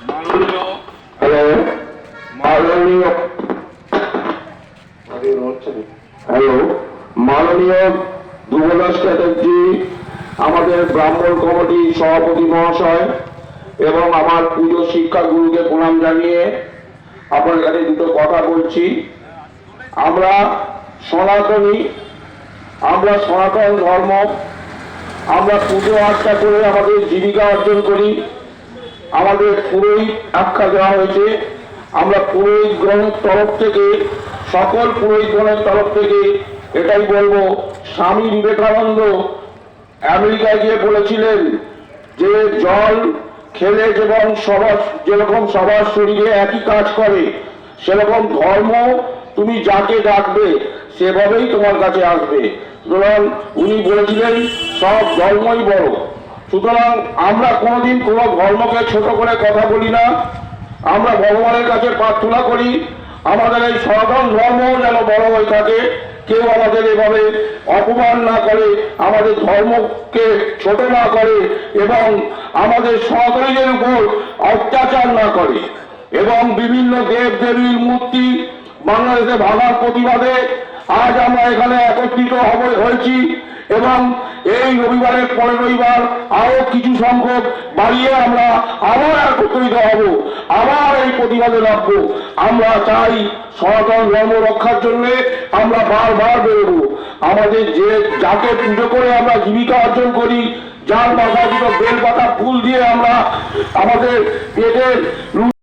মাননীয় হ্যালো মাননীয় হ্যালো মাননীয় ধ্রুবদাস চ্যাটার্জি, আমাদের ব্রাহ্মণ কমিটির সভাপতি মহাশয় এবং আমার পুজো শিক্ষা গুরুকে প্রণাম জানিয়ে আপনার কাছে দুটো কথা বলছি। আমরা সনাতনী, আমরা সনাতন ধর্ম, আমরা পুজো আর্চা করে আমাদের জীবিকা অর্জন করি। আমাদের পুরোহিত আখ্যা দেওয়া হয়েছে। আমরা পুরোহিত গ্রহণের তরফ থেকে, সকল পুরোহিতগণের তরফ থেকে এটাই বলবো, স্বামী বিবেকানন্দ আমেরিকায় গিয়ে বলেছিলেন যে জল খেলে যেরকম সবার শরীরে একই কাজ করে, সেরকম ধর্ম তুমি যাকে ডাকবে সেভাবেই তোমার কাছে আসবে। সুতরাং উনি বলেছিলেন সব ধর্মই বড়। সুতরাং আমরা কোনোদিন কোনো ধর্মকে ছোট করে কথা বলি না। আমরা ভগবানের কাছে প্রার্থনা করি আমাদের এই সনাতন ধর্ম যেন বড় হয়ে থাকে, কেউ আমাদের এভাবে অপমান না করে, আমাদের ধর্মকে ছোট না করে এবং আমাদের সনাতনীদের উপর অত্যাচার না করে। এবং বিভিন্ন দেব দেবীর মূর্তি বাংলাদেশে ভাঙার প্রতিবাদে আজ আমরা এখানে একত্রিত হয়েছি এবং এই রবিবারের পরের রবিবার আরো কিছু সংখ্যক বাড়িয়ে আমরা আবার একত্রিত হব, আবার এই প্রতিবাদে নামবো। আমরা চাই সনাতন ধর্ম রক্ষার জন্য আমরা বারবার বেরোবো। আমাদের যাকে পুজো করে আমরা জীবিকা অর্জন করি, যার মাথায় দুটো বেলপাতা ফুল দিয়ে আমরা আমাদের পেটের